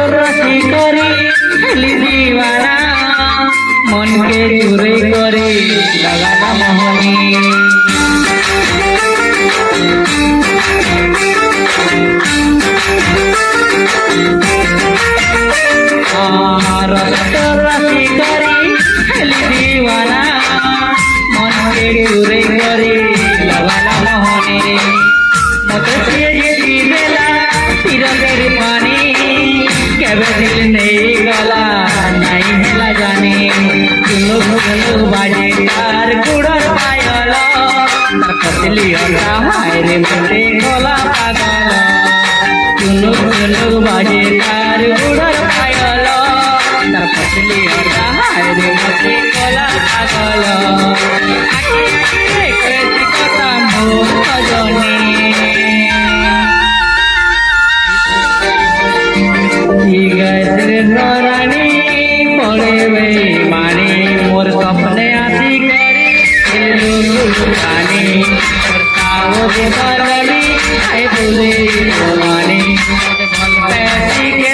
रसी करी खेली दीवाना मन के चुरे करे लगाना मोहनी रसी करी खेली दीवाना मन के चुरे करे लगाना मोहनी मत देला तिरंगेर पानी केबे दिल नहीं गला नहीं हेला जाने चुनु चुनु बाजे तार कुड़र पायल तार पतली हटा हाय रे मते गला पागल चुनु चुनु बाजे तार कुड़र पायल तार पतली हटा हाय रे मते गला पागल आके आके करे कथा मो सजनी रानी पड़े बेईमानी मोर सपने आती करी रानी आए बोले मानी भल पैसी के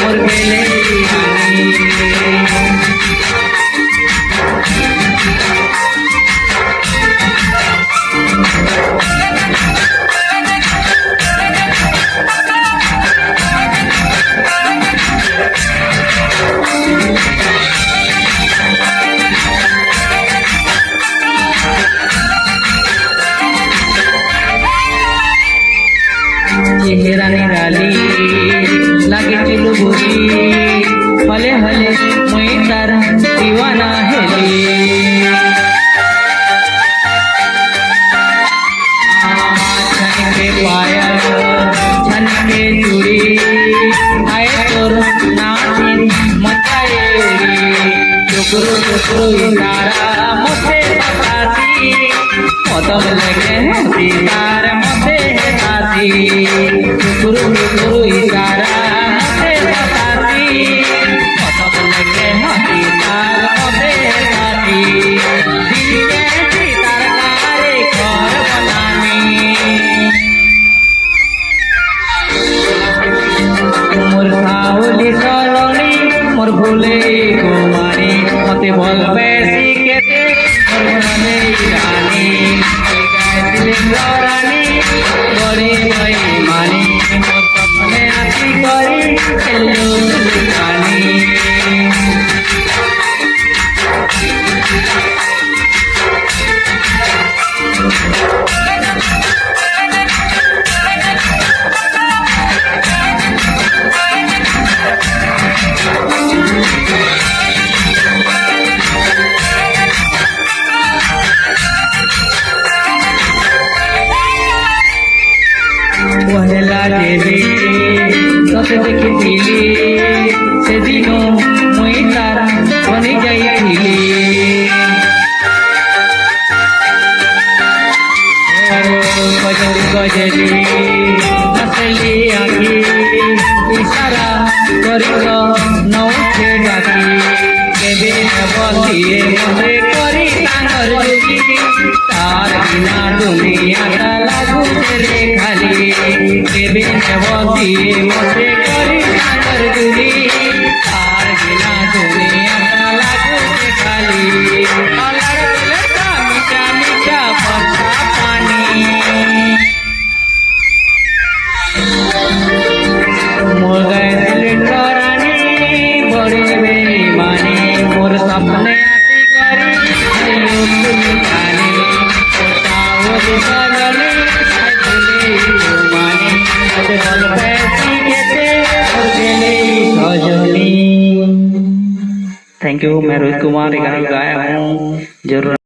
मोर गेले चेहरा निराली लागे चिलु बुरी हले हले मुई तार दीवाना हेली छन के पाया छन के चूड़ी आए तोर नाचिन मचाए उड़ी टुकरू टुकरू इशारा मुझे बताती कदम लगे होती तार मुझे टुकरू टुकरू इशारा मुझे बताती कदम लगे होती तार मुझे बताती दिल के तार तारे घर बनानी मोर साउली सलोनी मोर भूले कुमारी मते भल पैसी केते मोर मने रानी रानी बड़ी बेईमानी मोर सपने आती करी खेलो रानी पहला देवी सत देखिली से दिनो मुई तारा बनी जाइली गजरी गजरी हसली आखी इशारा करिल नौखे डाकी केबे बंदिए मने करी तांगर जुगी तार बिना दुनिया लागू रे खाली केबे बंदिए मने करी तांगर जुगी तार बिना दुनिया लागू रे खाली अलड़ लड़का मीठा मीठा बरसा पानी मोर दिल रानी बड़े बेईमानी मोर सपने आती करी हेलो तुमखानी बताओ सजनी भूले मानी मते भल पैसी केते और गेले सजनी। Thank you. मैं रोहित कुमार गाना गाया हूँ जरूर।